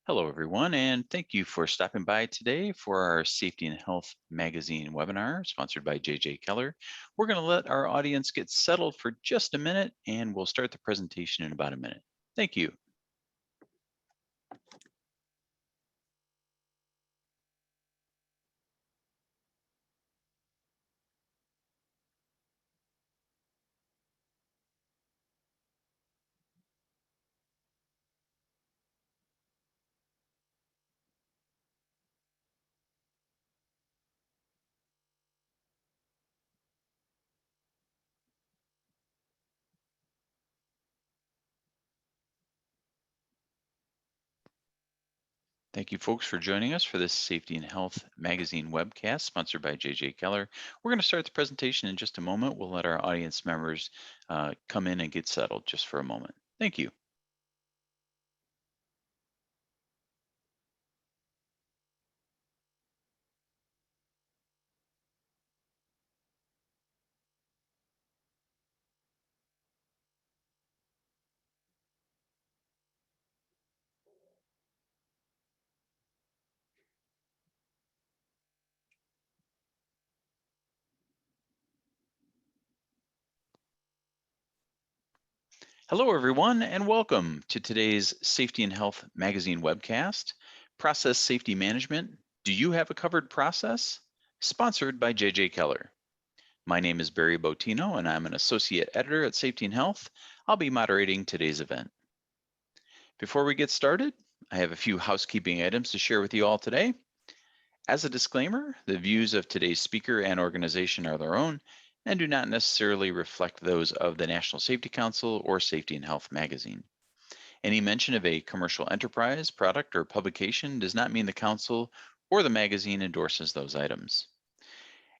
Hello, everyone, and thank you for stopping by today for our Safety and Health Magazine webinar sponsored by JJ Keller. We're going to let our audience get settled for just a minute, and we'll start the presentation in about a minute. Thank you. Thank you, folks, for joining us for this Safety and Health Magazine webcast sponsored by JJ Keller. We're going to start the presentation in just a moment. We'll let our audience members come in and get settled just for a moment. Thank you. Hello, everyone, and welcome to today's Safety and Health Magazine webcast, Process Safety Management. Do you have a covered process? Sponsored by JJ Keller. My name is Barry Botino, and I'm an associate editor at Safety and Health. I'll be moderating today's event. Before we get started, I have a few housekeeping items to share with you all today. As a disclaimer, the views of today's speaker and organization are their own and do not necessarily reflect those of the National Safety Council or Safety and Health Magazine. Any mention of a commercial enterprise, product, or publication does not mean the Council or the magazine endorses those items.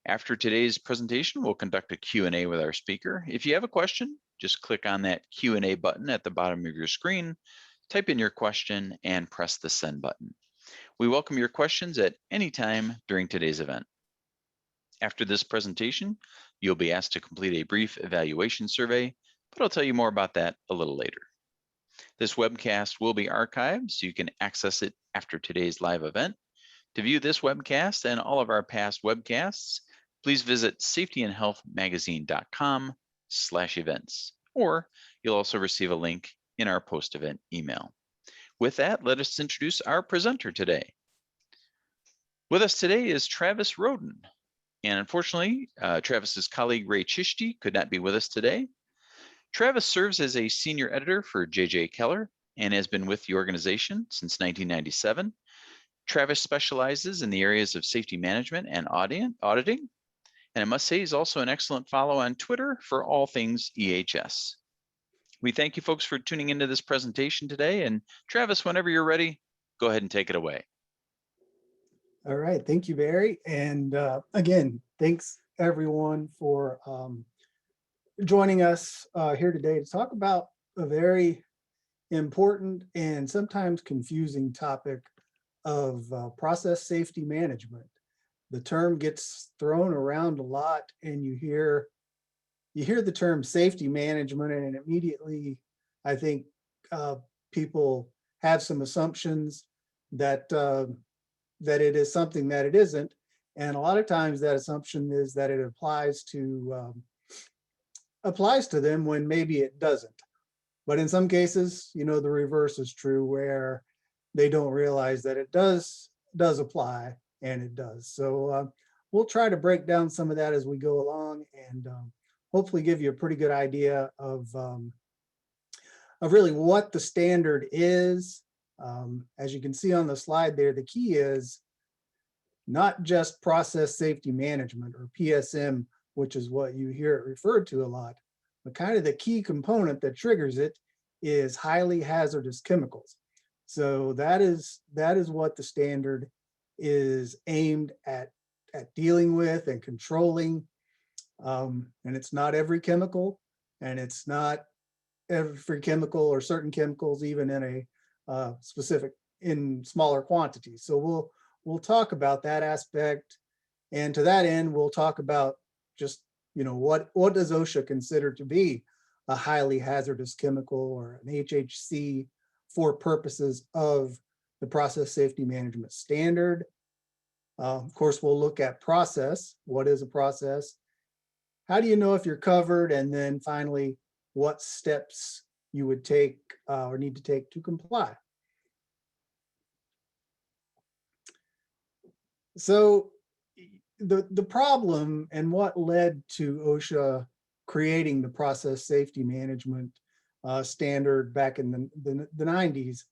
After today's presentation, we'll conduct a Q&A with our speaker. If you have a question, just click on that Q&A button at the bottom of your screen, type in your question, and press the send button. We welcome your questions at any time during today's event. After this presentation, you'll be asked to complete a brief evaluation survey, but I'll tell you more about that a little later. This webcast will be archived so you can access it after today's live event. To view this webcast and all of our past webcasts, please visit safetyandhealthmagazine.com/events, or you'll also receive a link in our post-event email. With that, let us introduce our presenter today. With us today is Travis Roden. And unfortunately, Travis's colleague Ray Chishti could not be with us today. Travis serves as a senior editor for JJ Keller and has been with the organization since 1997. Travis specializes in the areas of safety management and auditing. And I must say, he's also an excellent follow on Twitter for all things EHS. We thank you folks for tuning into this presentation today. And Travis, whenever you're ready, go ahead and take it away. All right, thank you, Barry. And again, thanks everyone for joining us here today to talk about a very important and sometimes confusing topic of process safety management. The term gets thrown around a lot, and you hear the term safety management, and immediately I think people have some assumptions that that it is something that it isn't. And a lot of times that assumption is that it applies to them when maybe it doesn't. But in some cases, you know, the reverse is true, where they don't realize that it does apply, and it does. So we'll try to break down some of that as we go along, and hopefully give you a pretty good idea of really what the standard is. As you can see on the slide there, the key is not just process safety management, or PSM, which is what you hear it referred to a lot, but kind of the key component that triggers it is highly hazardous chemicals. So that is what the standard is aimed at dealing with and controlling. And it's not every chemical, and it's not every chemical or certain chemicals, even in a specific, in smaller quantities. So we'll talk about that aspect, and to that end, we'll talk about just, you know, what does OSHA consider to be a highly hazardous chemical, or an HHC, for purposes of the Process Safety Management Standard. Of course, we'll look at process. What is a process? How do you know if you're covered? And then finally, what steps you would take or need to take to comply. So the problem and what led to OSHA creating the Process Safety Management Standard back in the 90s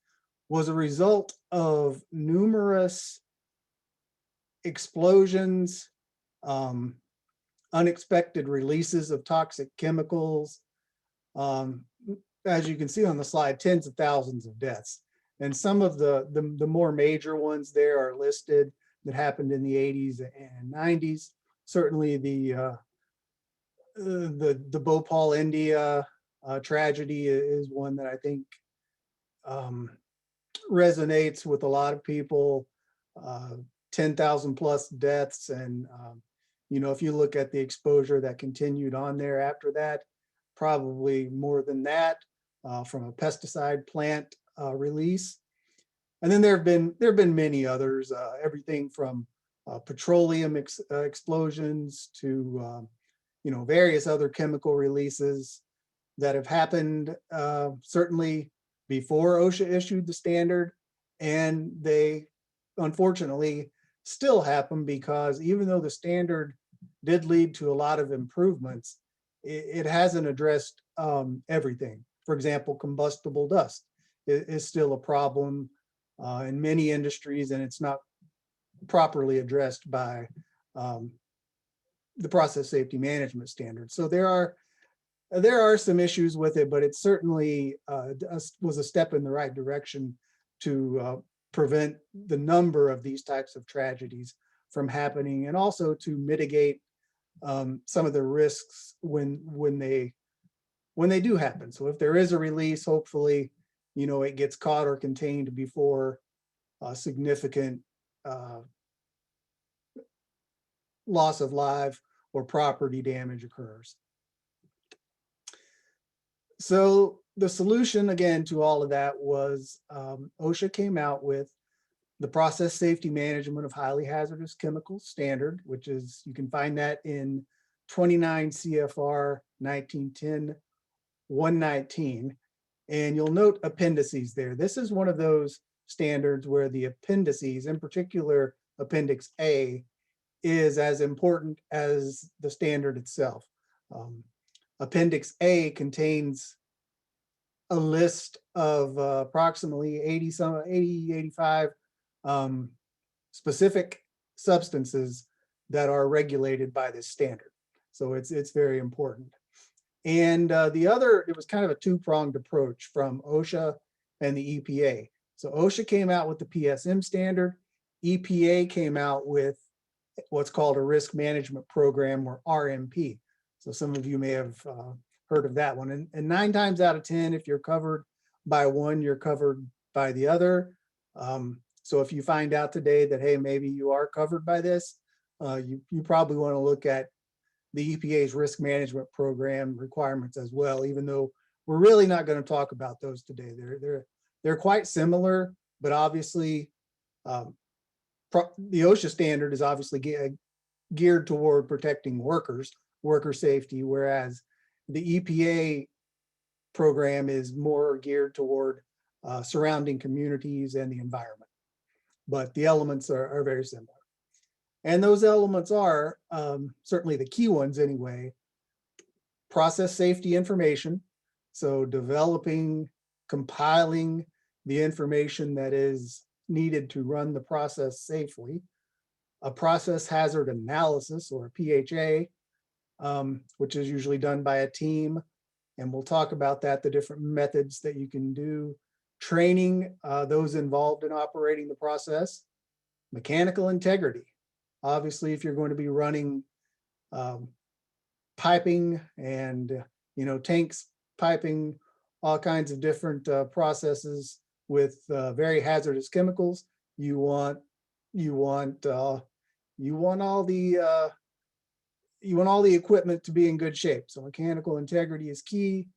was a result of numerous explosions, unexpected releases of toxic chemicals. As you can see on the slide, tens of thousands of deaths. And some of the more major ones there are listed that happened in the 80s and 90s. Certainly the Bhopal, India tragedy is one that I think resonates with a lot of people. 10,000 plus deaths, and you know, if you look at the exposure that continued on there after that, probably more than that from a pesticide plant release. And then there have been many others, everything from petroleum explosions to you know, various other chemical releases that have happened certainly before OSHA issued the standard, and they unfortunately still happen because even though the standard did lead to a lot of improvements, it hasn't addressed everything. For example, combustible dust is still a problem in many industries, and it's not properly addressed by the Process Safety Management Standard. So there are some issues with it, but it certainly was a step in the right direction to prevent the number of these types of tragedies from happening, and also to mitigate some of the risks when they do happen. So if there is a release, hopefully, you know, it gets caught or contained before significant loss of life or property damage occurs. So the solution, again, to all of that was OSHA came out with the Process Safety Management of Highly Hazardous Chemicals Standard, which is, you can find that in 29 CFR 1910-119. And you'll note appendices there. This is one of those standards where the appendices, in particular Appendix A, is as important as the standard itself. Appendix A contains a list of approximately 85 specific substances that are regulated by this standard. So it's very important. And it was kind of a two-pronged approach from OSHA and the EPA. So OSHA came out with the Psm standard. EPA came out with what's called a risk management program, or RMP. So some of you may have heard of that one. And 9 times out of 10, if you're covered by one, you're covered by the other. So if you find out today that, hey, maybe you are covered by this, you probably want to look at the EPA's risk management program requirements as well, even though we're really not going to talk about those today. They're quite similar, but obviously the OSHA standard is obviously geared toward protecting worker safety, whereas the EPA program is more geared toward surrounding communities and the environment. But the elements are very similar. And those elements are certainly the key ones anyway: process safety information. So developing, compiling the information that is needed to run the process safely. A process hazard analysis, or a PHA, which is usually done by a team. And we'll talk about that, the different methods that you can do. Training those involved in operating the process. Mechanical integrity. Obviously, if you're going to be running piping and tanks, piping, all kinds of different processes with very hazardous chemicals, you want all the equipment to be in good shape. So mechanical integrity is key.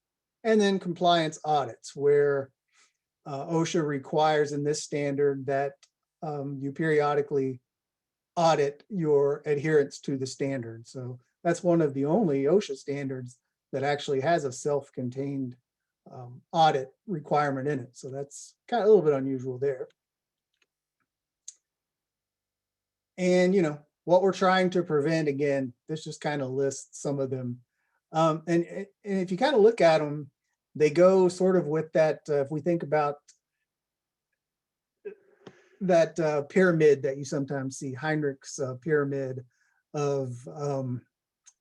And then compliance audits, where OSHA requires in this standard that you periodically audit your adherence to the standard. So that's one of the only OSHA standards that actually has a self-contained audit requirement in it. So that's kind of a little bit unusual there. And, you know, what we're trying to prevent, again, this just kind of lists some of them. And if you kind of look at them, they go sort of with that, if we think about that pyramid that you sometimes see, Heinrich's pyramid of,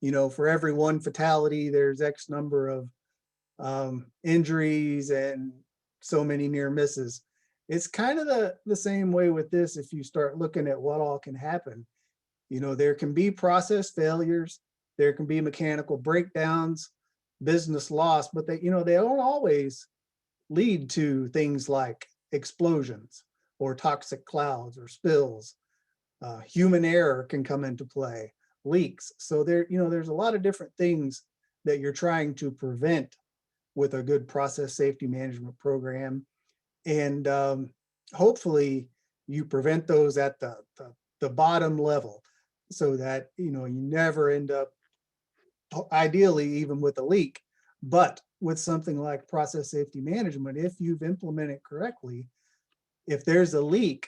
you know, for every one fatality, there's X number of injuries and so many near misses. It's kind of the same way with this. If you start looking at what all can happen, you know, there can be process failures, there can be mechanical breakdowns, business loss, but they, you know, they don't always lead to things like explosions or toxic clouds or spills. Human error can come into play, leaks. So there, you know, there's a lot of different things that you're trying to prevent with a good process safety management program. And hopefully you prevent those at the bottom level so that, you know, you never end up, ideally even with a leak, but with something like process safety management, if you've implemented correctly, if there's a leak,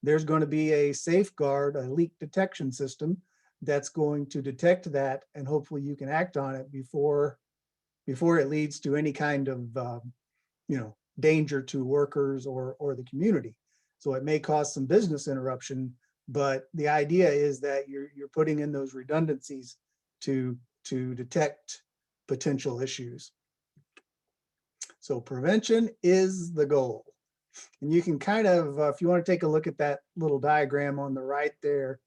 there's going to be a safeguard, a leak detection system that's going to detect that, and hopefully you can act on it before it leads to any kind of you know, danger to workers or the community. So it may cause some business interruption, but the idea is that you're putting in those redundancies to detect potential issues. So prevention is the goal. And you can kind of, if you want to take a look at that little diagram on the right there,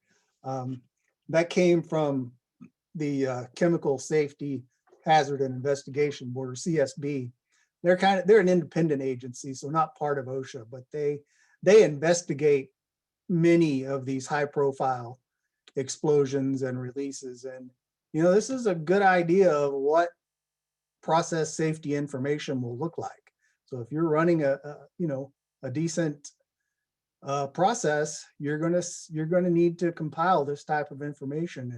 that came from the Chemical Safety Hazard and Investigation Board, or CSB. They're an independent agency, so not part of OSHA, but they investigate many of these high profile explosions and releases. And, you know, this is a good idea of what process safety information will look like. So if you're running a you know, a decent process, you're gonna need to compile this type of information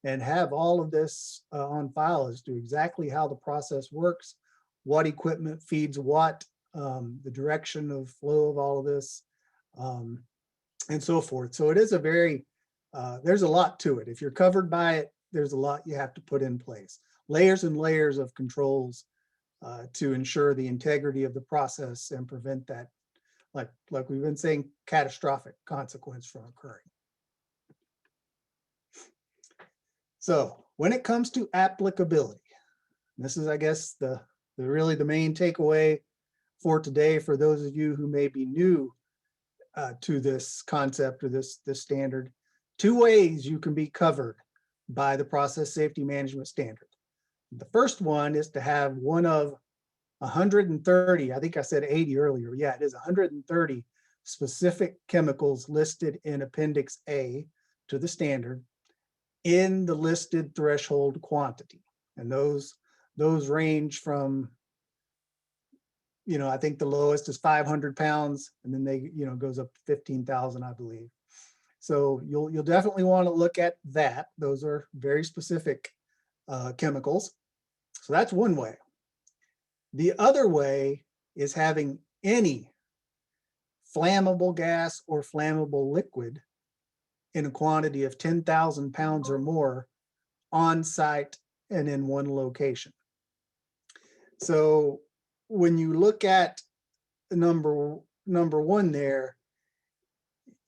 and have all of this on file as to exactly how the process works, what equipment feeds what, the direction of flow of all of this, and so forth. So it is a very, there's a lot to it. If you're covered by it, there's a lot you have to put in place. Layers and layers of controls to ensure the integrity of the process and prevent that, like we've been saying, catastrophic consequence from occurring. So when it comes to applicability, this is, I guess, the really the main takeaway for today for those of you who may be new to this concept or this standard. Two ways you can be covered by the process safety management standard. The first one is to have one of 130, I think I said 80 earlier. Yeah, it is 130 specific chemicals listed in Appendix A to the standard in the listed threshold quantity. And those range from, you know, I think the lowest is 500 pounds, and then they, you know, goes up to 15,000, I believe. So you'll definitely want to look at that. Those are very specific chemicals. So that's one way. The other way is having any flammable gas or flammable liquid in a quantity of 10,000 pounds or more on site and in one location. So when you look at number one there,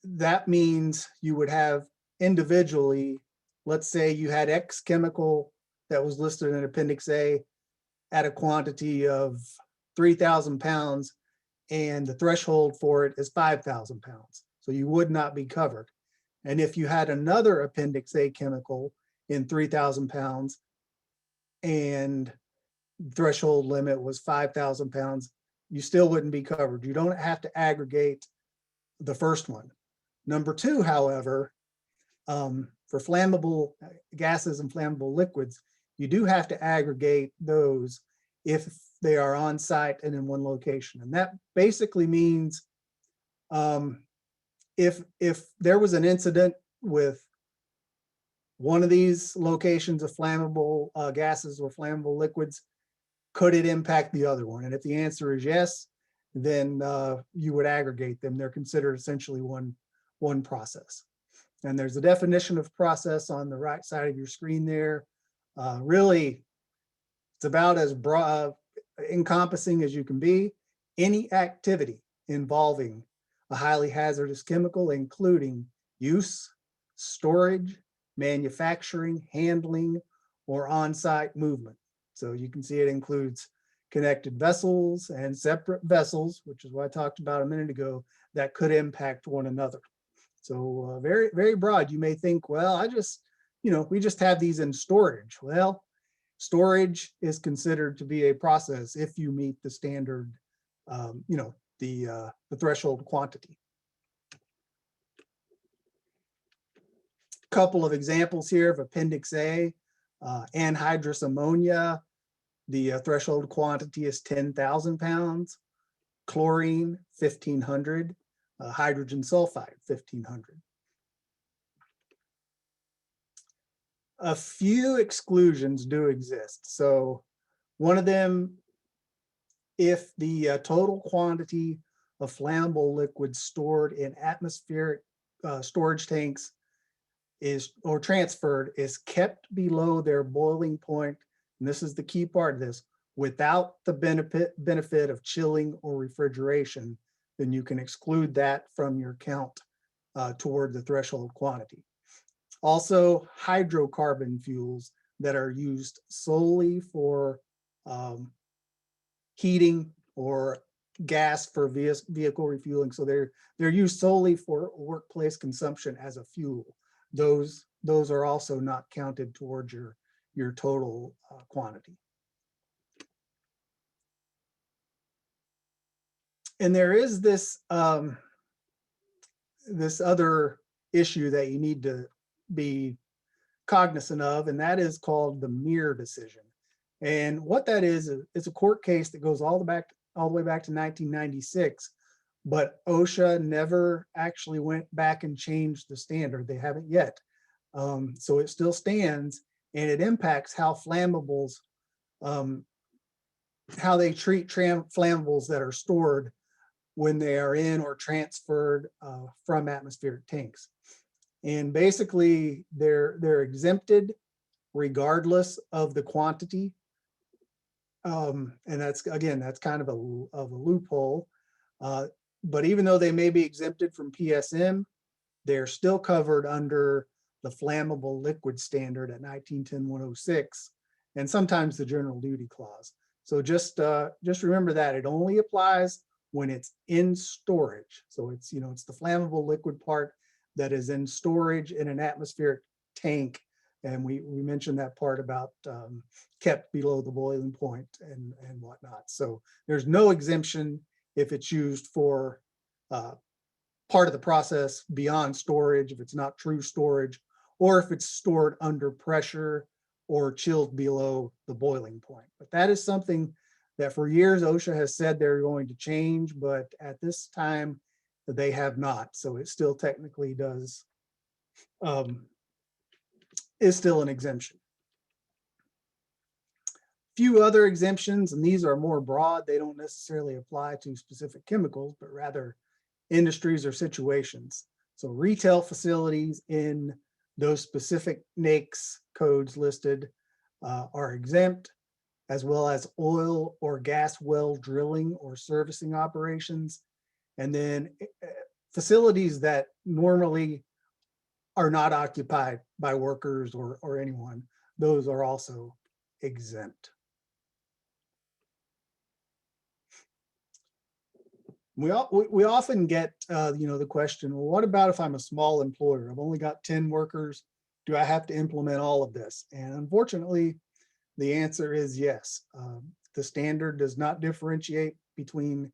that means you would have individually, let's say you had X chemical that was listed in Appendix A at a quantity of 3,000 pounds, and the threshold for it is 5,000 pounds. So you would not be covered. And if you had another Appendix A chemical in 3,000 pounds and threshold limit was 5,000 pounds, you still wouldn't be covered. You don't have to aggregate the first one. Number two, however, for flammable gases and flammable liquids, you do have to aggregate those if they are on site and in one location. And that basically means if there was an incident with one of these locations of flammable gases or flammable liquids, could it impact the other one? And if the answer is yes, then you would aggregate them. They're considered essentially one process. And there's a definition of process on the right side of your screen there. Really, it's about as broad, encompassing as you can be. Any activity involving a highly hazardous chemical, including use, storage, manufacturing, handling, or on-site movement. So you can see it includes connected vessels and separate vessels, which is what I talked about a minute ago, that could impact one another. So very, very broad. You may think, well, we just have these in storage. Well, storage is considered to be a process if you meet the standard, the threshold quantity. Couple of examples here of Appendix A, anhydrous ammonia. The threshold quantity is 10,000 pounds. Chlorine, 1,500. Hydrogen sulfide, 1,500. A few exclusions do exist. So one of them, if the total quantity of flammable liquid stored in atmospheric storage tanks or transferred is kept below their boiling point, and this is the key part of this, without the benefit of chilling or refrigeration, then you can exclude that from your count toward the threshold quantity. Also, hydrocarbon fuels that are used solely for heating or gas for vehicle refueling. So they're used solely for workplace consumption as a fuel. Those are also not counted towards your total quantity. And there is this this other issue that you need to be cognizant of, and that is called the Muir decision. And what that is, it's a court case that goes all the way back to 1996, but OSHA never actually went back and changed the standard. They haven't yet. So it still stands, and it impacts how flammables, how they treat flammables that are stored when they are in or transferred from atmospheric tanks. And basically they're exempted regardless of the quantity. And that's kind of a loophole. But even though they may be exempted from PSM, they're still covered under the flammable liquid standard at 1910-106, and sometimes the general duty clause. So just remember that it only applies when it's in storage. So it's the flammable liquid part that is in storage in an atmospheric tank. And we mentioned that part about kept below the boiling point and whatnot. So there's no exemption if it's used for part of the process beyond storage, if it's not true storage, or if it's stored under pressure or chilled below the boiling point. But that is something that for years OSHA has said they're going to change, but at this time they have not. So it still technically does, is still an exemption. Few other exemptions, and these are more broad. They don't necessarily apply to specific chemicals, but rather industries or situations. So retail facilities in those specific NAICS codes listed are exempt, as well as oil or gas well drilling or servicing operations. And then facilities that normally are not occupied by workers or anyone, those are also exempt. We often get the question, well, what about if I'm a small employer? I've only got 10 workers. Do I have to implement all of this? And unfortunately, the answer is yes. The standard does not differentiate between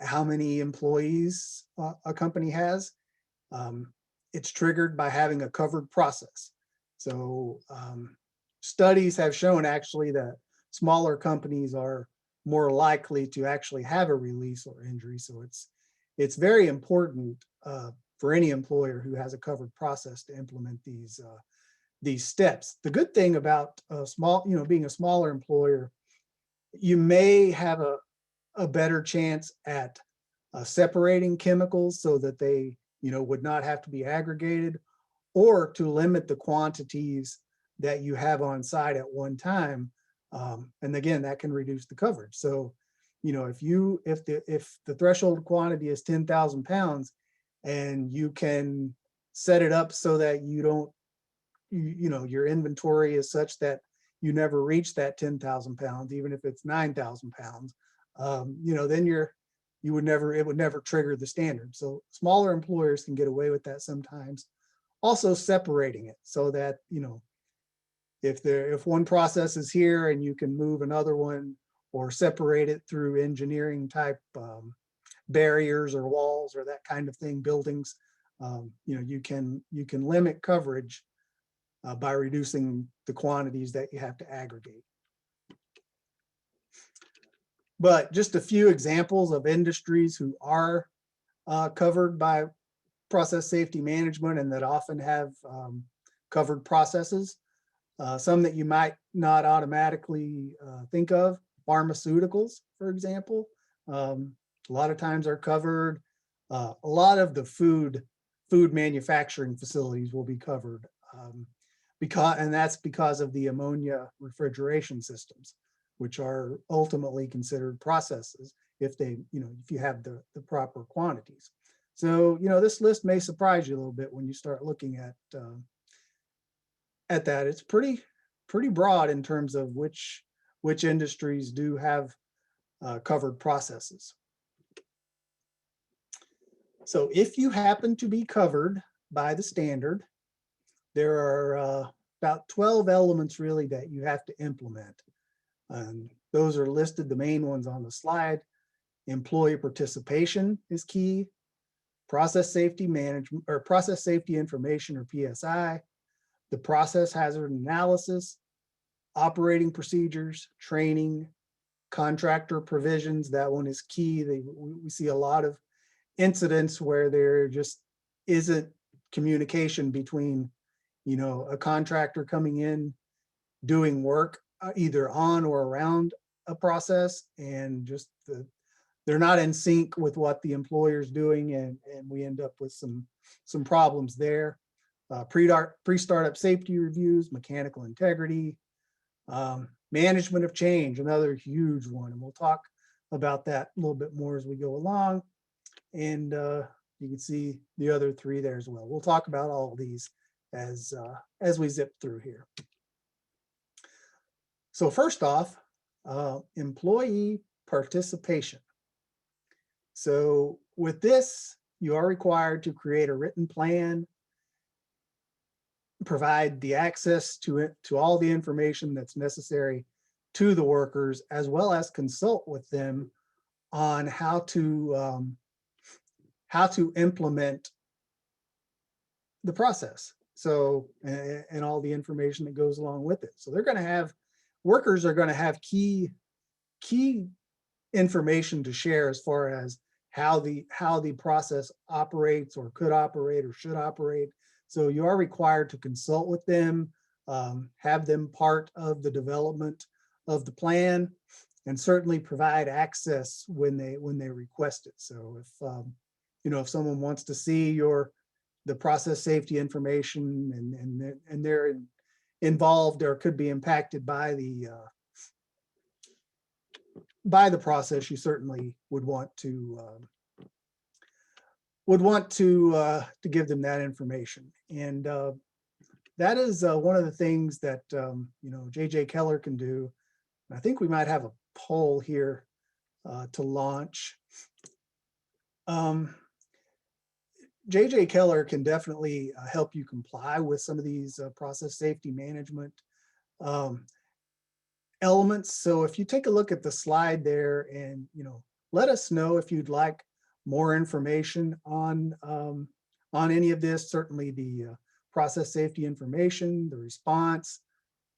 how many employees a company has. It's triggered by having a covered process. So studies have shown actually that smaller companies are more likely to actually have a release or injury. So it's very important for any employer who has a covered process to implement these steps. The good thing about being a smaller employer, you may have a better chance at separating chemicals so that they would not have to be aggregated, or to limit the quantities that you have on site at one time. And again, that can reduce the coverage. So, if the threshold quantity is 10,000 pounds, and you can set it up so that you don't, your inventory is such that you never reach that 10,000 pounds, even if it's 9,000 pounds, then it would never trigger the standard. So smaller employers can get away with that sometimes. Also separating it so that, if one process is here and you can move another one, or separate it through engineering type barriers or walls or that kind of thing, buildings, you can limit coverage by reducing the quantities that you have to aggregate. But just a few examples of industries who are covered by process safety management and that often have covered processes. Some that you might not automatically think of: pharmaceuticals, for example, a lot of times are covered. A lot of the food manufacturing facilities will be covered, and that's because of the ammonia refrigeration systems, which are ultimately considered processes if you have the proper quantities. So, this list may surprise you a little bit when you start looking at that. It's pretty broad in terms of which industries do have covered processes. So if you happen to be covered by the standard, there are about 12 elements really that you have to implement. Those are listed, the main ones on the slide. Employee participation is key. Process safety management, or process safety information, or PSI. The process hazard analysis, operating procedures, training, contractor provisions. That one is key. We see a lot of incidents where there just isn't communication between, a contractor coming in, doing work either on or around a process, and just they're not in sync with what the employer's doing, and we end up with some problems there. Pre-startup safety reviews, mechanical integrity, management of change, another huge one, and we'll talk about that a little bit more as we go along. And you can see the other three there as well. We'll talk about all of these as we zip through here. So first off, employee participation. So with this, you are required to create a written plan, provide the access to all the information that's necessary to the workers, as well as consult with them on how to implement the process. So, and all the information that goes along with it. So workers are going to have key information to share as far as how the process operates, or could operate, or should operate. So you are required to consult with them, have them part of the development of the plan, and certainly provide access when they request it. So if someone wants to see the process safety information, and they're involved or could be impacted by the process, you certainly would want to give them that information. And that is one of the things that JJ Keller can do. I think we might have a poll here to launch. JJ Keller can definitely help you comply with some of these process safety management elements. So if you take a look at the slide there, and let us know if you'd like more information on any of this. Certainly the process safety information, the response,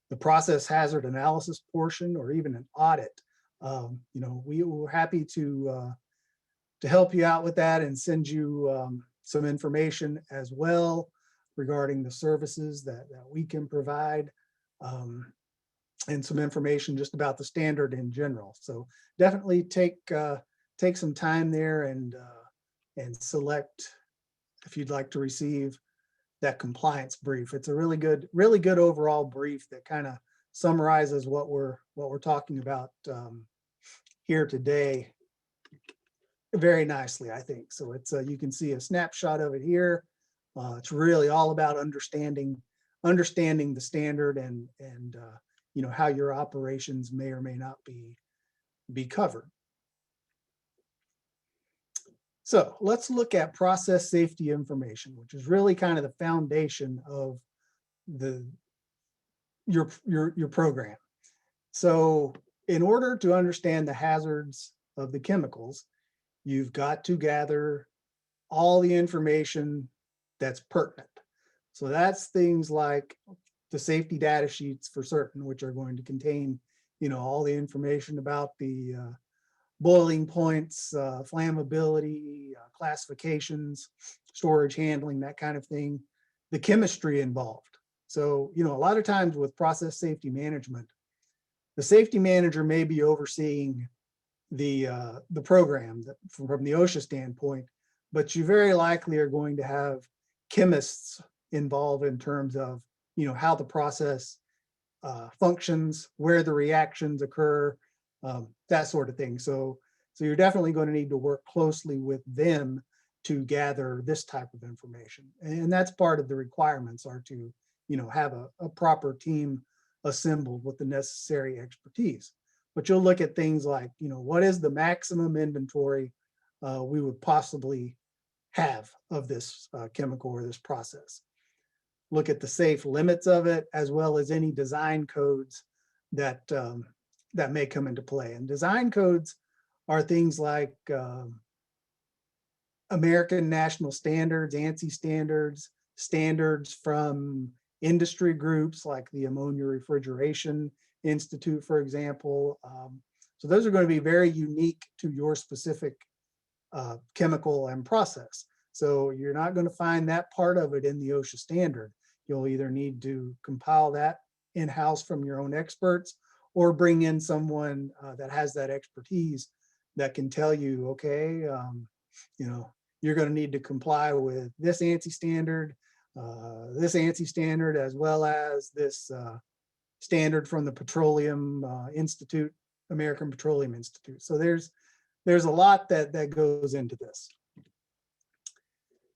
the process hazard analysis portion, or even an audit. You know, we were happy to help you out with that and send you some information as well regarding the services that we can provide, and some information just about the standard in general. So definitely take some time there and select if you'd like to receive that compliance brief. It's a really good overall brief that kind of summarizes what we're talking about here today very nicely, I think. So it's you can see a snapshot of it here. It's really all about understanding the standard and you know, how your operations may or may not be covered. So let's look at process safety information, which is really kind of the foundation of your program. So in order to understand the hazards of the chemicals, you've got to gather all the information that's pertinent. So that's things like the safety data sheets for certain, which are going to contain, you know, all the information about the boiling points, flammability, classifications, storage, handling, that kind of thing, the chemistry involved. So, you know, a lot of times with process safety management, the safety manager may be overseeing the program from the OSHA standpoint, but you very likely are going to have chemists involved in terms of, you know, how the process functions, where the reactions occur, that sort of thing. So you're definitely going to need to work closely with them to gather this type of information. And that's part of the requirements, are to, you know, have a proper team assembled with the necessary expertise. But you'll look at things like, you know, what is the maximum inventory we would possibly have of this chemical or this process. Look at the safe limits of it, as well as any design codes that that may come into play. And design codes are things like American National Standards, ANSI standards, standards from industry groups like the Ammonia Refrigeration Institute, for example. So those are going to be very unique to your specific chemical and process. So you're not going to find that part of it in the OSHA standard. You'll either need to compile that in-house from your own experts, or bring in someone that has that expertise that can tell you, okay, you know, you're going to need to comply with this ANSI standard, as well as this standard from the Petroleum Institute, American Petroleum Institute. So there's a lot that goes into this.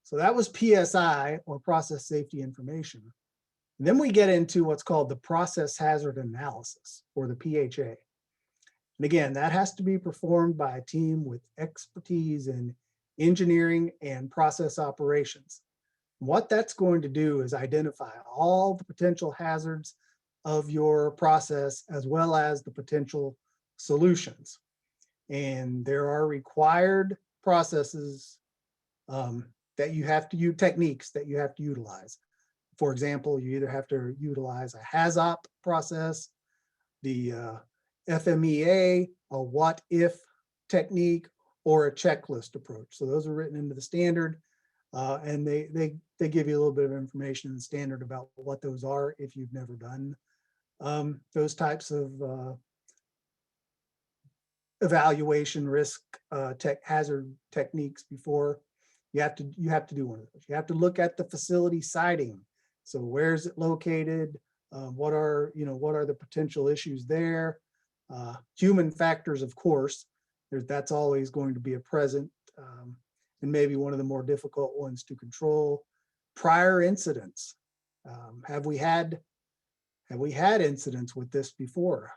So that was PSI, or process safety information. And then we get into what's called the process hazard analysis, or the PHA. And again, that has to be performed by a team with expertise in engineering and process operations. What that's going to do is identify all the potential hazards of your process, as well as the potential solutions. And there are required processes that you have to use, techniques that you have to utilize. For example, you either have to utilize a HAZOP process, the FMEA, a what if technique, or a checklist approach. So those are written into the standard, and they give you a little bit of information in the standard about what those are if you've never done those types of evaluation risk hazard techniques before. You have to do one of those. You have to look at the facility siting. So where is it located? What are the potential issues there? Human factors, of course, that's always going to be a present, and maybe one of the more difficult ones to control. Prior incidents. Have we had incidents with this before?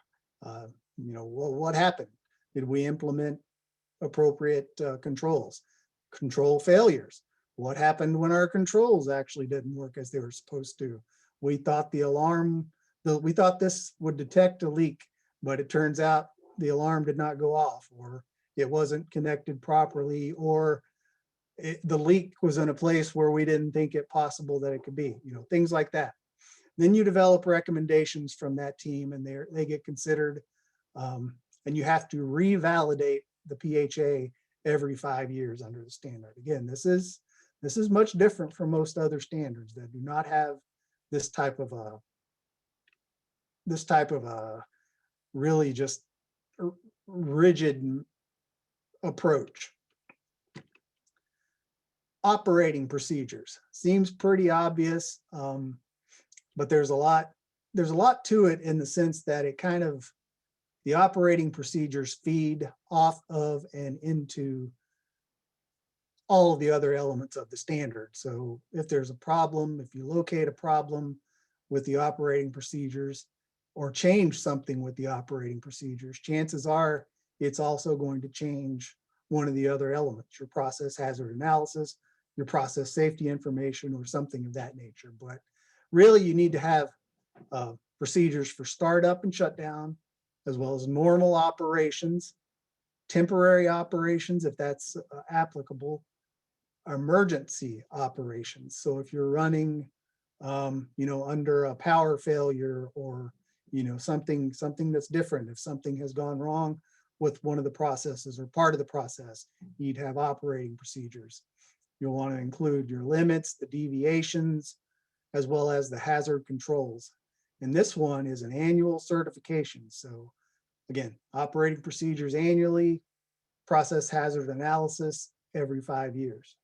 What happened? Did we implement appropriate controls? Control failures. What happened when our controls actually didn't work as they were supposed to? We thought we thought this would detect a leak, but it turns out the alarm did not go off, or it wasn't connected properly, or the leak was in a place where we didn't think it possible that it could be, things like that. Then you develop recommendations from that team, and they get considered and you have to revalidate the PHA every 5 years under the standard. Again, this is much different from most other standards that do not have this type of a really just rigid approach. Operating procedures seems pretty obvious, but there's a lot to it in the sense that it kind of, the operating procedures feed off of and into all of the other elements of the standard. So if there's a problem, if you locate a problem with the operating procedures or change something with the operating procedures, chances are it's also going to change one of the other elements, your process hazard analysis, your process safety information, or something of that nature. But really, you need to have procedures for startup and shutdown, as well as normal operations, temporary operations, if that's applicable, emergency operations. So if you're running, under a power failure or, something that's different, if something has gone wrong with one of the processes or part of the process, you'd have operating procedures. You'll want to include your limits, the deviations, as well as the hazard controls. And this one is an annual certification. So again, operating procedures annually, process hazard analysis every 5 years.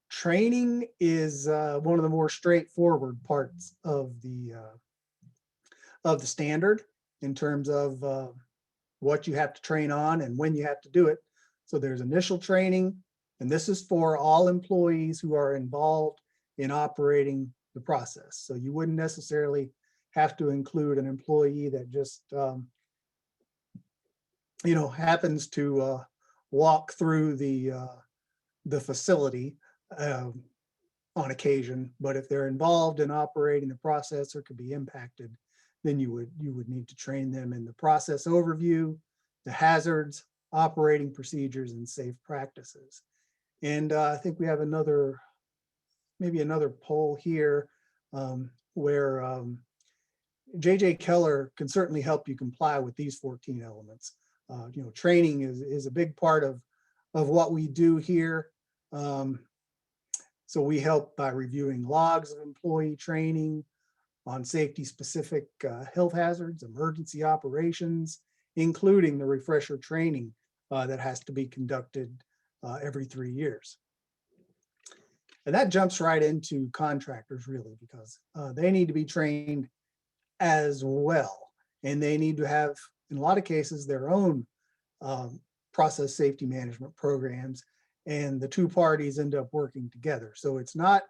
Training is one of the more straightforward parts of the standard in terms of what you have to train on and when you have to do it. So there's initial training, and this is for all employees who are involved in operating the process. So you wouldn't necessarily have to include an employee that just, happens to walk through the facility on occasion. But if they're involved in operating the process or could be impacted, then you would need to train them in the process overview, the hazards, operating procedures, and safe practices. And I think we have maybe another poll here where JJ Keller can certainly help you comply with these 14 elements. Training is a big part of what we do here. So we help by reviewing logs of employee training on safety-specific health hazards, emergency operations, including the refresher training that has to be conducted every 3 years. And that jumps right into contractors, really, because they need to be trained as well. And they need to have, in a lot of cases, their own process safety management programs, and the two parties end up working together. So it's not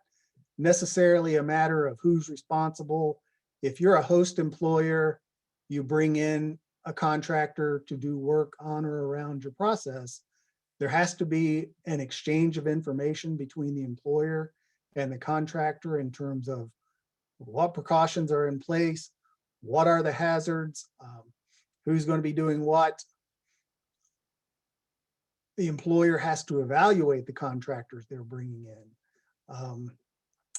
necessarily a matter of who's responsible. If you're a host employer, you bring in a contractor to do work on or around your process, there has to be an exchange of information between the employer and the contractor in terms of what precautions are in place, what are the hazards, who's going to be doing what. The employer has to evaluate the contractors they're bringing in.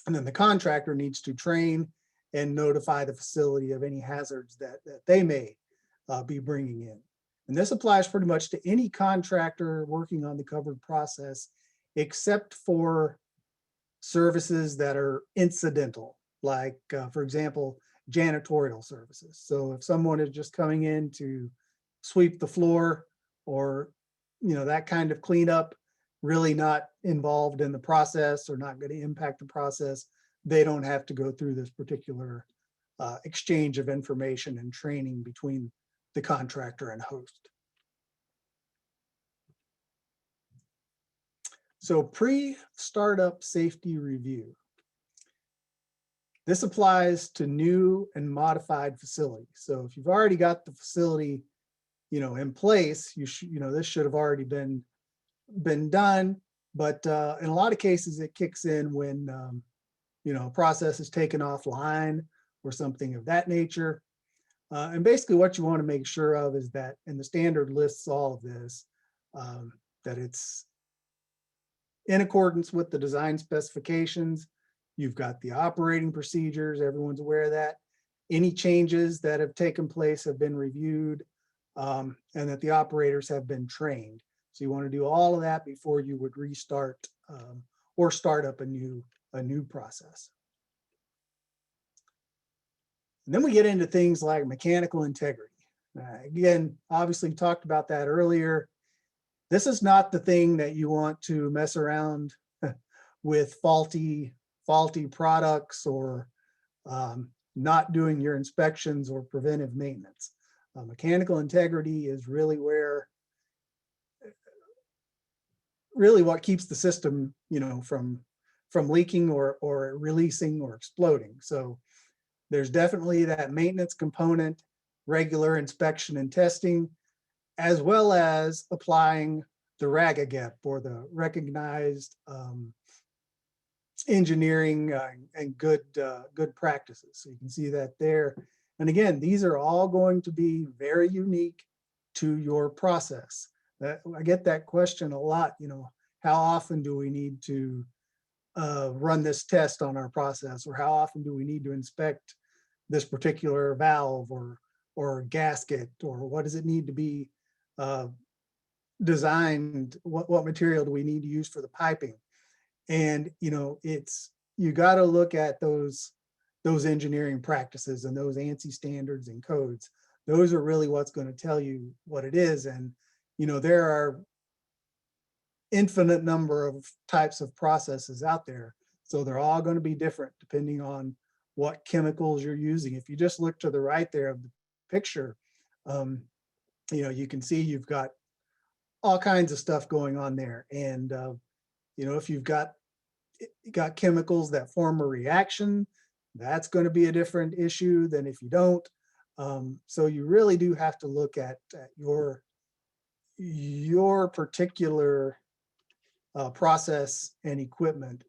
And then the contractor needs to train and notify the facility of any hazards that they may be bringing in. And this applies pretty much to any contractor working on the covered process, except for services that are incidental, like, for example, janitorial services. So if someone is just coming in to sweep the floor or that kind of cleanup, really not involved in the process or not going to impact the process, they don't have to go through this particular exchange of information and training between the contractor and host. So pre-startup safety review. This applies to new and modified facilities. So if you've already got the facility, in place, this should have already been done. But in a lot of cases, it kicks in when a process is taken offline or something of that nature. And basically, what you want to make sure of is that, and the standard lists all of this, that it's in accordance with the design specifications. You've got the operating procedures, everyone's aware of that. any changes that have taken place have been reviewed, and that the operators have been trained. So you want to do all of that before you would restart or start up a new process. And then we get into things like mechanical integrity. Again, obviously talked about that earlier. This is not the thing that you want to mess around with faulty products or not doing your inspections or preventive maintenance. Mechanical integrity is really what keeps the system, from leaking or releasing or exploding. So there's definitely that maintenance component, regular inspection and testing, as well as applying the RAGAGEP, or the recognized engineering and good practices. So you can see that there. And again, these are all going to be very unique to your process. I get that question a lot, how often do we need to run this test on our process, or how often do we need to inspect this particular valve or gasket, or what does it need to be designed? What material do we need to use for the piping? And you got to look at those engineering practices and those ANSI standards and codes. Those are really what's going to tell you what it is. And there are infinite number of types of processes out there, so they're all going to be different depending on what chemicals you're using. If you just look to the right there of the picture, you can see you've got all kinds of stuff going on there. And if you've got chemicals that form a reaction, that's going to be a different issue than if you don't. So you really do have to look at your particular process and equipment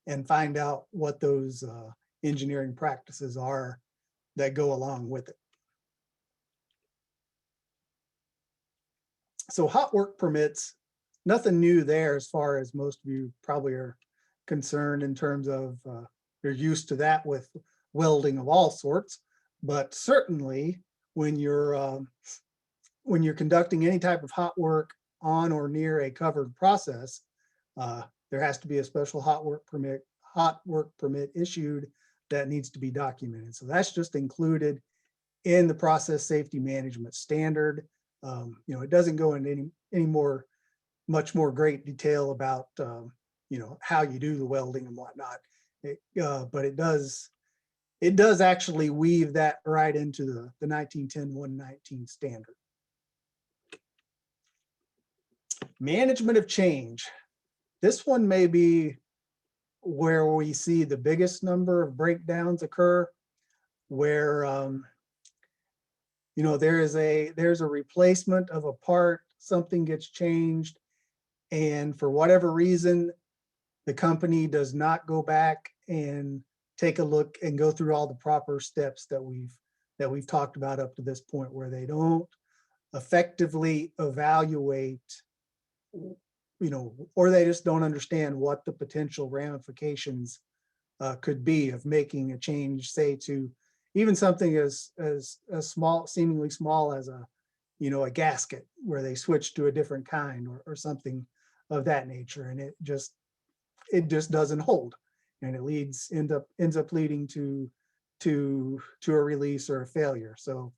and find out what those engineering practices are that go along with it. So hot work permits, nothing new there as far as most of you probably are concerned in terms of you're used to that with welding of all sorts, but certainly when you're conducting any type of hot work on or near a covered process, there has to be a special hot work permit issued that needs to be documented. So that's just included in the process safety management standard. It doesn't go into much more great detail about how you do the welding and whatnot, but it does actually weave that right into the 1910-119 standard. Management of change. This one may be where we see the biggest number of breakdowns occur, where there's a replacement of a part, something gets changed, and for whatever reason, the company does not go back and take a look and go through all the proper steps that we've talked about up to this point, where they don't effectively evaluate, or they just don't understand what the potential ramifications could be of making a change, say to even something as small, seemingly small as a gasket, where they switch to a different kind or something of that nature, and it just doesn't hold, and it ends up leading to a release or a failure. So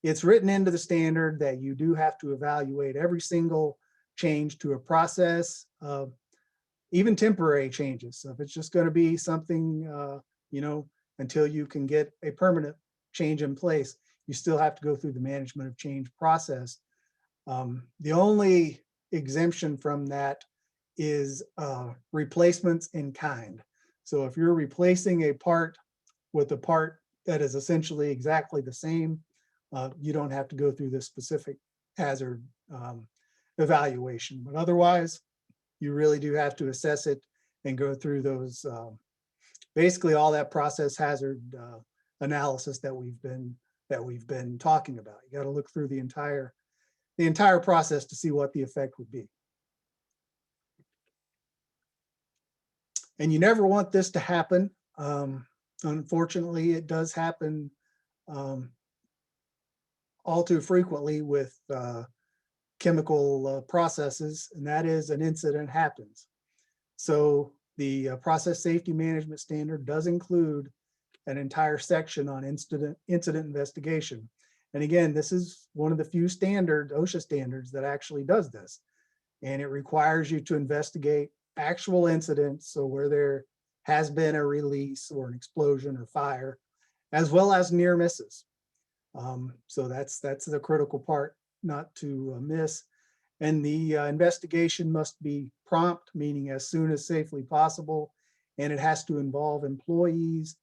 it's written into the standard that you do have to evaluate every single change to a process, even temporary changes. So if it's just going to be something, until you can get a permanent change in place, you still have to go through the management of change process. The only exemption from that is replacements in kind. So if you're replacing a part with a part that is essentially exactly the same, you don't have to go through this specific hazard evaluation. But otherwise, you really do have to assess it and go through those, basically all that process hazard analysis that we've been talking about. You got to look through the entire process to see what the effect would be. And you never want this to happen. Unfortunately, it does happen all too frequently with chemical processes, and that is an incident happens. So the process safety management standard does include an entire section on incident investigation. And again, this is one of the few standards, OSHA standards, that actually does this. And it requires you to investigate actual incidents, so where there has been a release or an explosion or fire, as well as near misses. So that's the critical part not to miss. And the investigation must be prompt, meaning as soon as safely possible, and it has to involve employees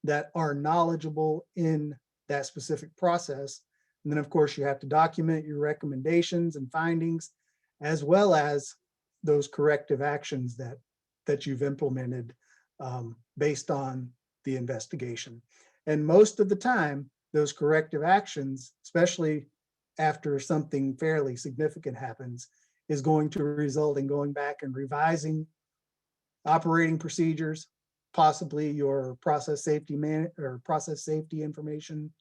that are knowledgeable in that specific process. And then, of course, you have to document your recommendations and findings, as well as those corrective actions that you've implemented based on the investigation. And most of the time, those corrective actions, especially after something fairly significant happens, is going to result in going back and revising operating procedures, possibly your process safety process safety information,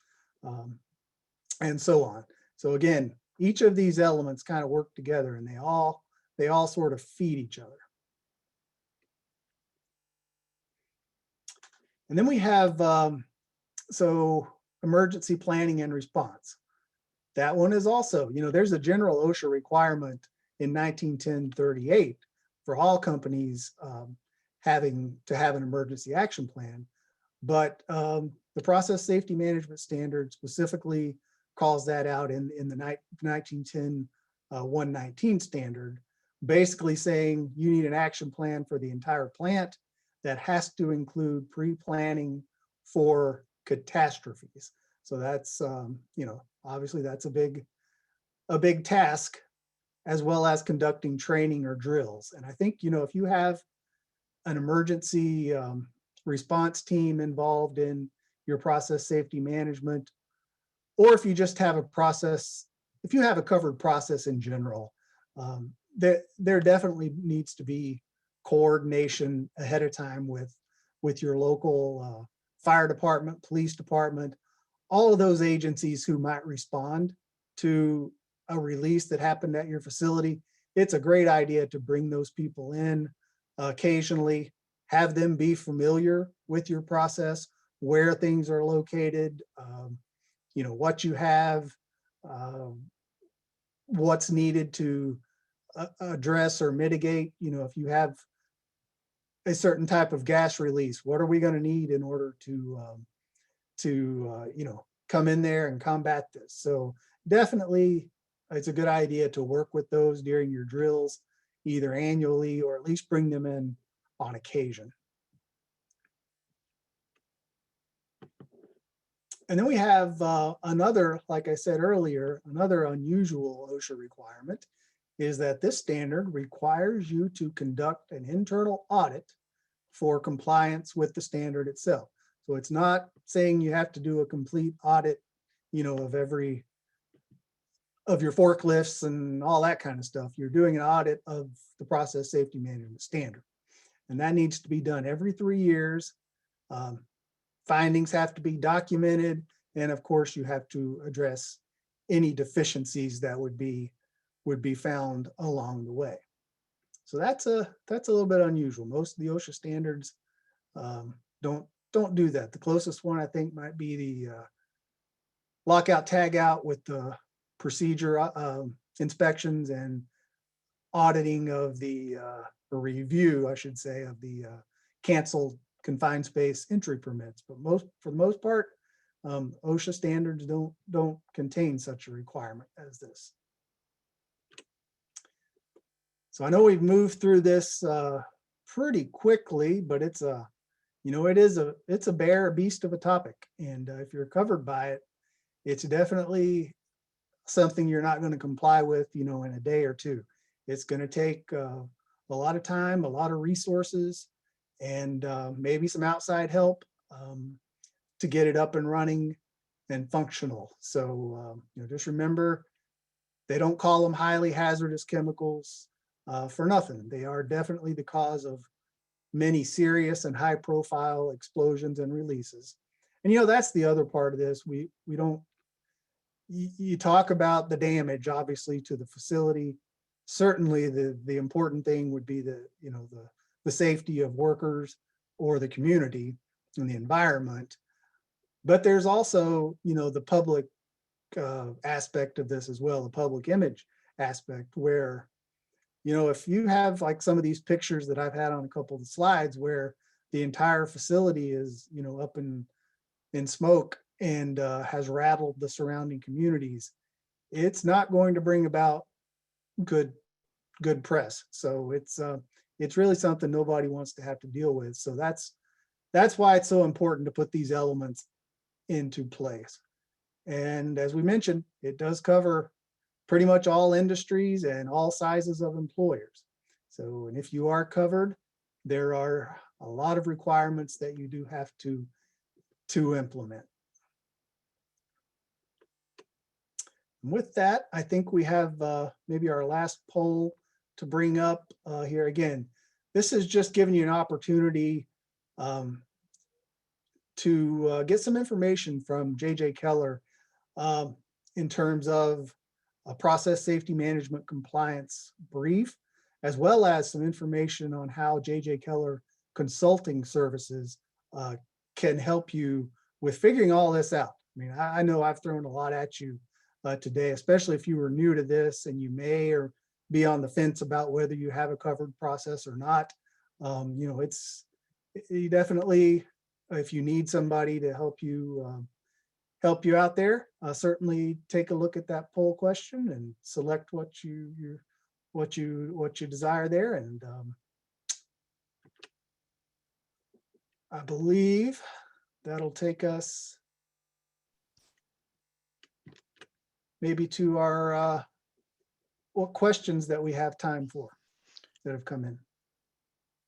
and so on. So again, each of these elements kind of work together, and they all sort of feed each other. And then we have so emergency planning and response. That one is also, there's a general OSHA requirement in 1910-38 for all companies having to have an emergency action plan. But the process safety management standard specifically calls that out in the 1910-119 standard, basically saying you need an action plan for the entire plant that has to include pre-planning for catastrophes. So that's, obviously that's a big task, as well as conducting training or drills. And I think, if you have an emergency response team involved in your process safety management, or if you just have a process, if you have a covered process in general, there definitely needs to be coordination ahead of time with your local fire department, police department, all of those agencies who might respond to a release that happened at your facility. It's a great idea to bring those people in occasionally, have them be familiar with your process, where things are located, what you have, what's needed to address or mitigate. If you have a certain type of gas release, what are we going to need in order to come in there and combat this? So definitely it's a good idea to work with those during your drills, either annually or at least bring them in on occasion. And then we have another, like I said earlier, another unusual OSHA requirement is that this standard requires you to conduct an internal audit for compliance with the standard itself. So it's not saying you have to do a complete audit, of your forklifts and all that kind of stuff. You're doing an audit of the process safety management standard. And that needs to be done every 3 years. Findings have to be documented. And of course, you have to address any deficiencies that would be found along the way. So that's a little bit unusual. Most of the OSHA standards don't do that. The closest one I think might be the lockout tagout with the procedure inspections and auditing of the review, I should say, of the canceled confined space entry permits. But for the most part, OSHA standards don't contain such a requirement as this. So I know we've moved through this pretty quickly, but it's a beast of a topic. And if you're covered by it, it's definitely something you're not going to comply with, in a day or two. It's going to take a lot of time, a lot of resources, and maybe some outside help to get it up and running and functional. So, just remember, they don't call them highly hazardous chemicals for nothing. They are definitely the cause of many serious and high profile explosions and releases. And that's the other part of this. We don't, you talk about the damage, obviously, to the facility. Certainly the important thing would be the safety of workers or the community and the environment. But there's also, the public aspect of this as well, the public image aspect, where, if you have like some of these pictures that I've had on a couple of the slides where the entire facility is, up in smoke and has rattled the surrounding communities, it's not going to bring about good press. So it's really something nobody wants to have to deal with. So that's why it's so important to put these elements into place. And as we mentioned, it does cover pretty much all industries and all sizes of employers. So, and if you are covered, there are a lot of requirements that you do have to implement. And with that, I think we have maybe our last poll to bring up here. Again, this is just giving you an opportunity to get some information from J.J. Keller in terms of a process safety management compliance brief, as well as some information on how J.J. Keller consulting services can help you with figuring all this out. I mean, I know I've thrown a lot at you today, especially if you were new to this and you may or be on the fence about whether you have a covered process or not. You definitely, if you need somebody to help you out there, certainly take a look at that poll question and select what you desire there. And I believe that'll take us maybe to our what questions that we have time for that have come in.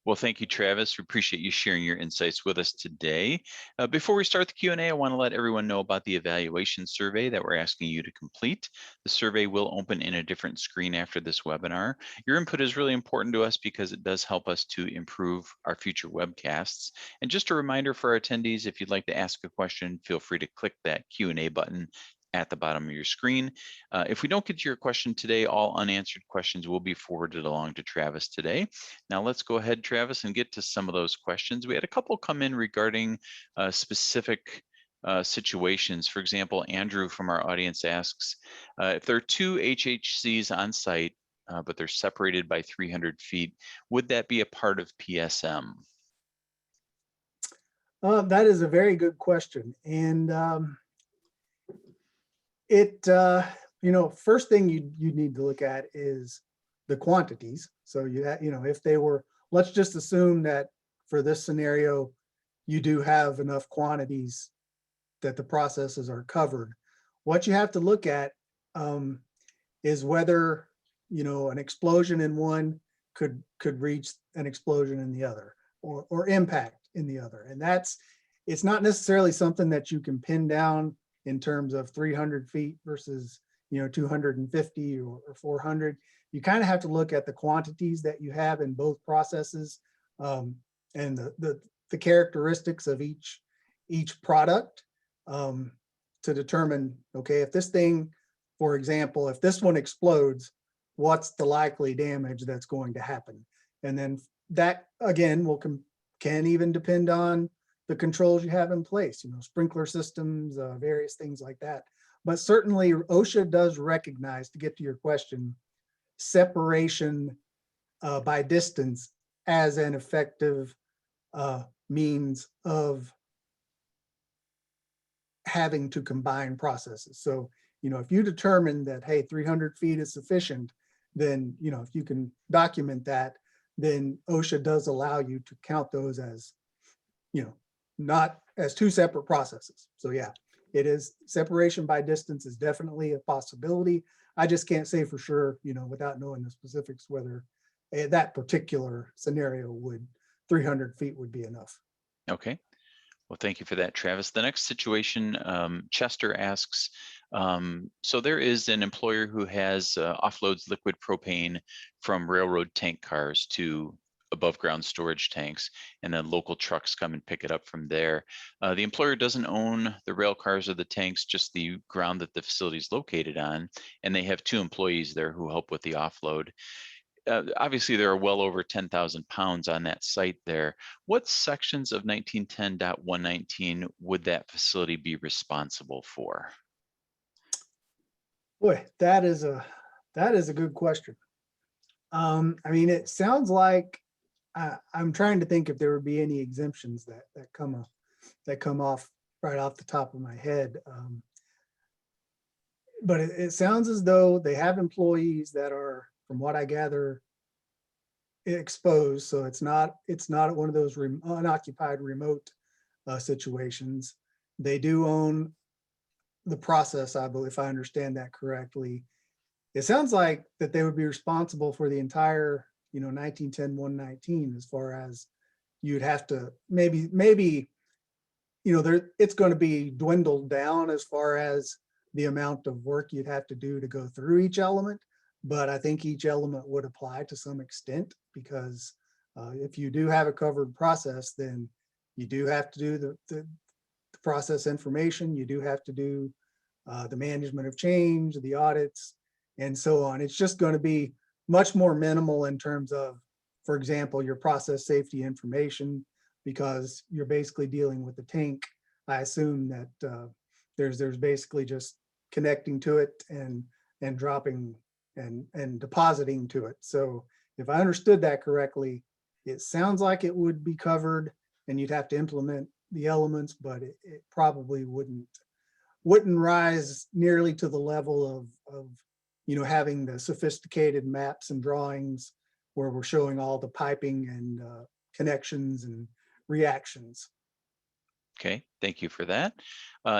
Well, thank you, Travis. We appreciate you sharing your insights with us today. Before we start the Q&A, I want to let everyone know about the evaluation survey that we're asking you to complete. The survey will open in a different screen after this webinar. Your input is really important to us because it does help us to improve our future webcasts. And just a reminder for our attendees, if you'd like to ask a question, feel free to click that Q&A button at the bottom of your screen. If we don't get to your question today, all unanswered questions will be forwarded along to Travis today. Now let's go ahead, Travis, and get to some of those questions. We had a couple come in regarding specific situations. For example, Andrew from our audience asks, if there are two HHCs on site, but they're separated by 300 feet, would that be a part of PSM? That is a very good question. And first thing you need to look at is the quantities. So if they were, let's just assume that for this scenario, you do have enough quantities that the processes are covered. What you have to look at is whether, an explosion in one could reach an explosion in the other or impact in the other. And it's not necessarily something that you can pin down in terms of 300 feet versus 250 or 400. You kind of have to look at the quantities that you have in both processes and the characteristics of each product to determine, okay, if this thing, for example, if this one explodes, what's the likely damage that's going to happen? And then that again can even depend on the controls you have in place, sprinkler systems, various things like that. But certainly OSHA does recognize, to get to your question, separation by distance as an effective means of having to combine processes. So, if you determine that, hey, 300 feet is sufficient, then, if you can document that, then OSHA does allow you to count those as, not as two separate processes. So yeah, it is, separation by distance is definitely a possibility. I just can't say for sure, without knowing the specifics, whether that particular scenario 300 feet would be enough. Okay. Well, thank you for that, Travis. The next situation, Chester asks, so there is an employer who has offloads liquid propane from railroad tank cars to above ground storage tanks, and then local trucks come and pick it up from there. The employer doesn't own the rail cars or the tanks, just the ground that the facility is located on, and they have 2 employees there who help with the offload. Obviously, there are well over 10,000 pounds on that site there. What sections of 1910.119 would that facility be responsible for? Boy, that is a good question. I mean, it sounds like I'm trying to think if there would be any exemptions that come off right off the top of my head. But it sounds as though they have employees that are, from what I gather, exposed. So it's not one of those unoccupied remote situations. They do own the process, I believe, if I understand that correctly. It sounds like that they would be responsible for the entire, 1910.119, as far as you'd have to maybe, it's going to be dwindled down as far as the amount of work you'd have to do to go through each element. But I think each element would apply to some extent, because if you do have a covered process, then you do have to do the process information, you do have to do the management of change, the audits, and so on. It's just going to be much more minimal in terms of, for example, your process safety information, because you're basically dealing with the tank. I assume that there's basically just connecting to it and dropping and depositing to it. So if I understood that correctly, it sounds like it would be covered and you'd have to implement the elements, but it probably wouldn't rise nearly to the level of having the sophisticated maps and drawings where we're showing all the piping and connections and reactions. Okay, thank you for that.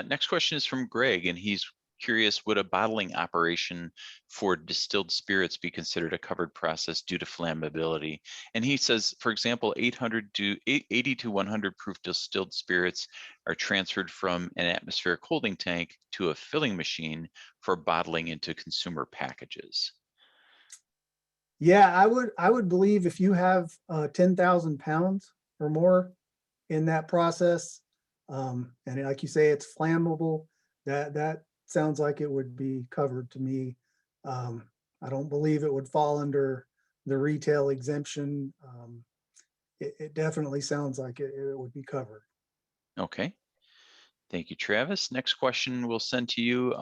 Next question is from Greg, and he's curious, would a bottling operation for distilled spirits be considered a covered process due to flammability? And he says, for example, 80 to 100 proof distilled spirits are transferred from an atmospheric holding tank to a filling machine for bottling into consumer packages. Yeah, I would believe if you have 10,000 pounds or more in that process, and like you say, it's flammable, that sounds like it would be covered to me. I don't believe it would fall under the retail exemption. It definitely sounds like it would be covered. Okay, thank you, Travis. Next question we'll send to you.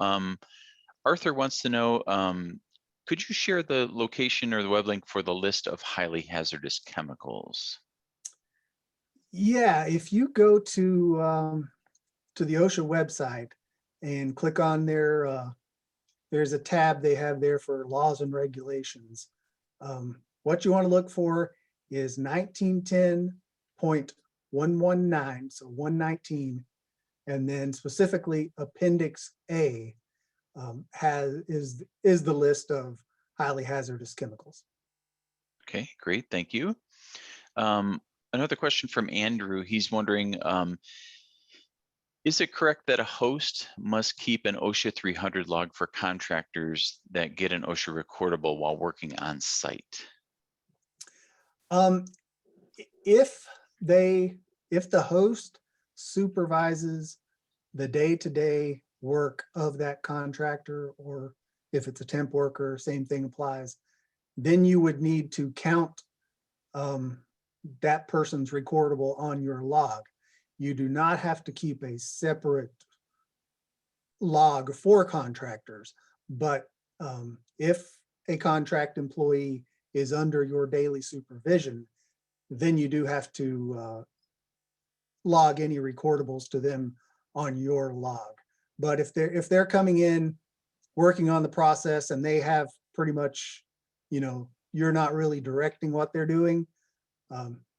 Arthur wants to know, could you share the location or the web link for the list of highly hazardous chemicals? Yeah, if you go to the OSHA website and click on there's a tab they have there for laws and regulations. What you want to look for is 1910.119, so 119, and then specifically Appendix A is the list of highly hazardous chemicals. Okay, great, thank you. Another question from Andrew. He's wondering, is it correct that a host must keep an OSHA 300 log for contractors that get an OSHA recordable while working on site? If the host supervises the day-to-day work of that contractor, or if it's a temp worker, same thing applies, then you would need to count that person's recordable on your log. You do not have to keep a separate log for contractors, but if a contract employee is under your daily supervision, then you do have to log any recordables to them on your log. But if they're coming in, working on the process, and they have pretty much, you're not really directing what they're doing,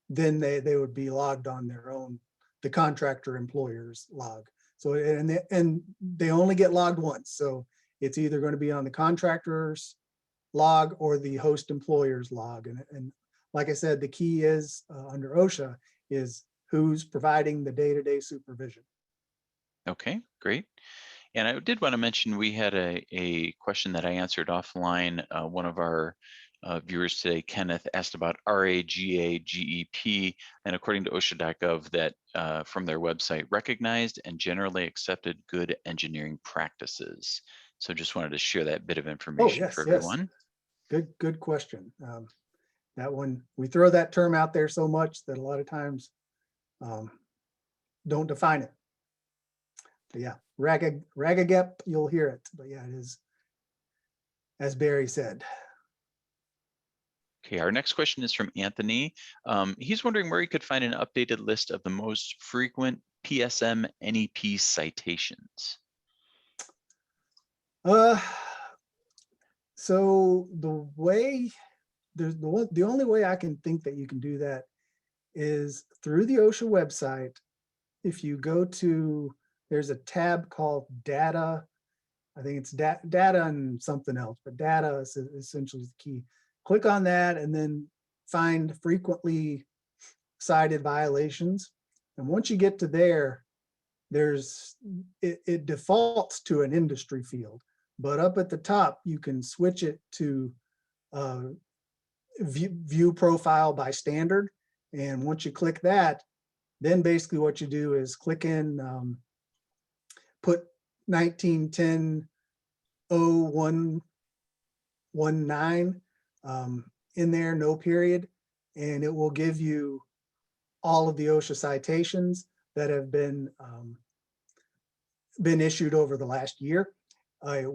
then they would be logged on their own, the contractor employer's log. So, and they only get logged once. So it's either going to be on the contractor's log or the host employer's log. And like I said, the key is under OSHA is who's providing the day-to-day supervision. Okay, great. And I did want to mention we had a question that I answered offline. One of our viewers today, Kenneth, asked about RAGAGEP, and according to OSHA.gov, that from their website, recognized and generally accepted good engineering practices. So just wanted to share that bit of Oh, information yes, for yes. everyone. Good question. That one, we throw that term out there so much that a lot of times don't define it. But yeah, RAGAGEP, you'll hear it. But yeah, it is, as Barry said. Okay, our next question is from Anthony. He's wondering where he could find an updated list of the most frequent PSM NEP citations. So the only way I can think that you can do that is through the OSHA website. If you go to, there's a tab called data. I think it's data and something else, but data is essentially the key. Click on that and then find frequently cited violations. And once you get to there, it defaults to an industry field, but up at the top, you can switch it to view profile by standard. And once you click that, then basically what you do is click in, put 1910-0119 in there, no period, and it will give you all of the OSHA citations that have been issued over the last year. I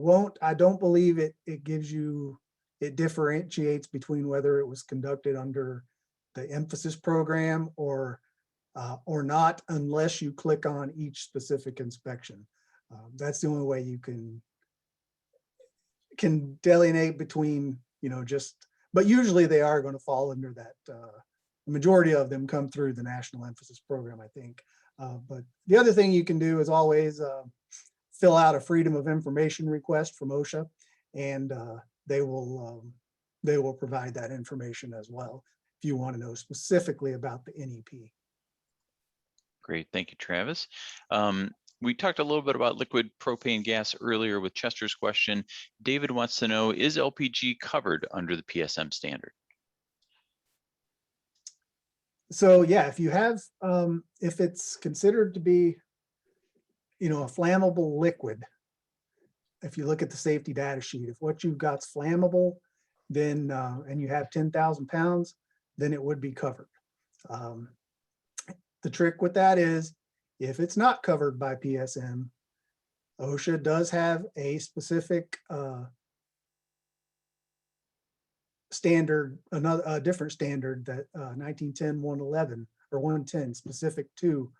don't believe it gives you, it differentiates between whether it was conducted under the emphasis program or not, unless you click on each specific inspection. That's the only way you can delineate between, but usually they are going to fall under that. The majority of them come through the national emphasis program, I think. But the other thing you can do is always fill out a freedom of information request from OSHA, and they will provide that information as well if you want to know specifically about the NEP. Great, thank you, Travis. We talked a little bit about liquid propane gas earlier with Chester's question. David wants to know, is LPG covered under the PSM standard? So yeah, if you have, if it's considered to be, a flammable liquid, if you look at the safety data sheet, if what you've got's flammable, then, and you have 10,000 pounds, then it would be covered. The trick with that is, if it's not covered by PSM, OSHA does have a specific standard, a different standard, that 1910-111 or 110 specific to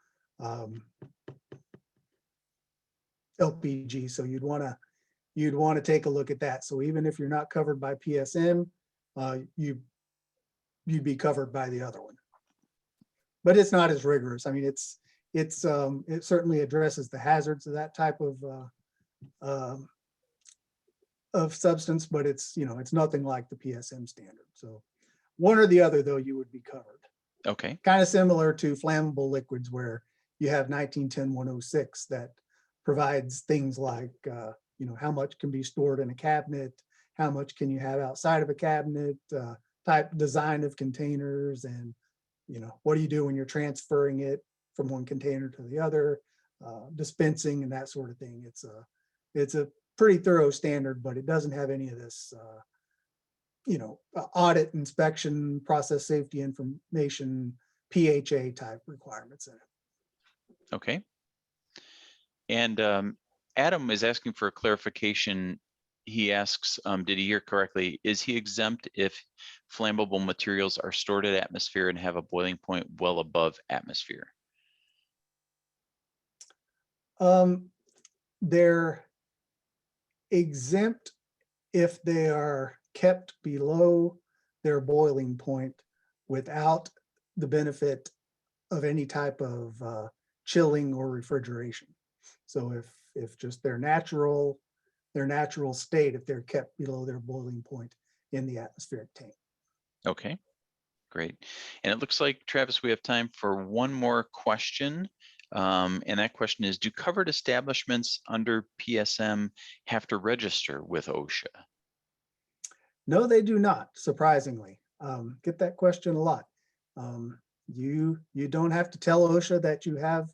LPG. So you'd want to take a look at that. So even if you're not covered by PSM, you'd be covered by the other one. But it's not as rigorous. I mean, it certainly addresses the hazards of that type of substance, but it's nothing like the PSM standard. So one or the other, though, you would be covered. Okay. Kind of similar to flammable liquids, where you have 1910-106 that provides things like how much can be stored in a cabinet, how much can you have outside of a cabinet, type design of containers, and what do you do when you're transferring it from one container to the other, dispensing and that sort of thing. It's a pretty thorough standard, but it doesn't have any of this audit, inspection, process safety information, PHA type requirements in it. Okay. And Adam is asking for a clarification. He asks, did he hear correctly? Is he exempt if flammable materials are stored at atmosphere and have a boiling point well above atmosphere? They're exempt if they are kept below their boiling point without the benefit of any type of chilling or refrigeration. So if just their natural state, if they're kept below their boiling point in the atmospheric tank. Okay, great. And it looks like, Travis, we have time for one more question. And that question is, do covered establishments under PSM have to register with OSHA? No, they do not, surprisingly. Get that question a lot. You don't have to tell OSHA that you have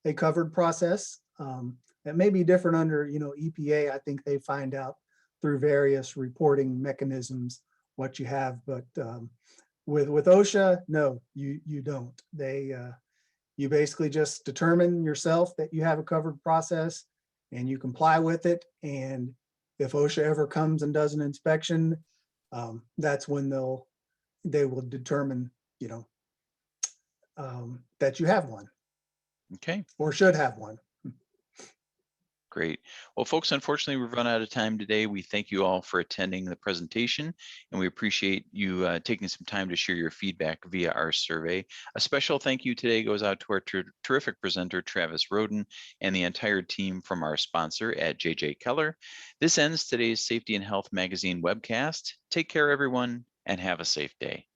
a covered process. It may be different under, EPA. I think they find out through various reporting mechanisms what you have, but with OSHA, no, you don't. You basically just determine yourself that you have a covered process and you comply with it. And if OSHA ever comes and does an inspection, that's when they will determine, that you have one Okay. or should have one. Great. Well, folks, unfortunately, we've run out of time today. We thank you all for attending the presentation, and we appreciate you taking some time to share your feedback via our survey. A special thank you today goes out to our terrific presenter, Travis Roden, and the entire team from our sponsor at JJ Keller. This ends today's Safety and Health Magazine webcast. Take care, everyone, and have a safe day.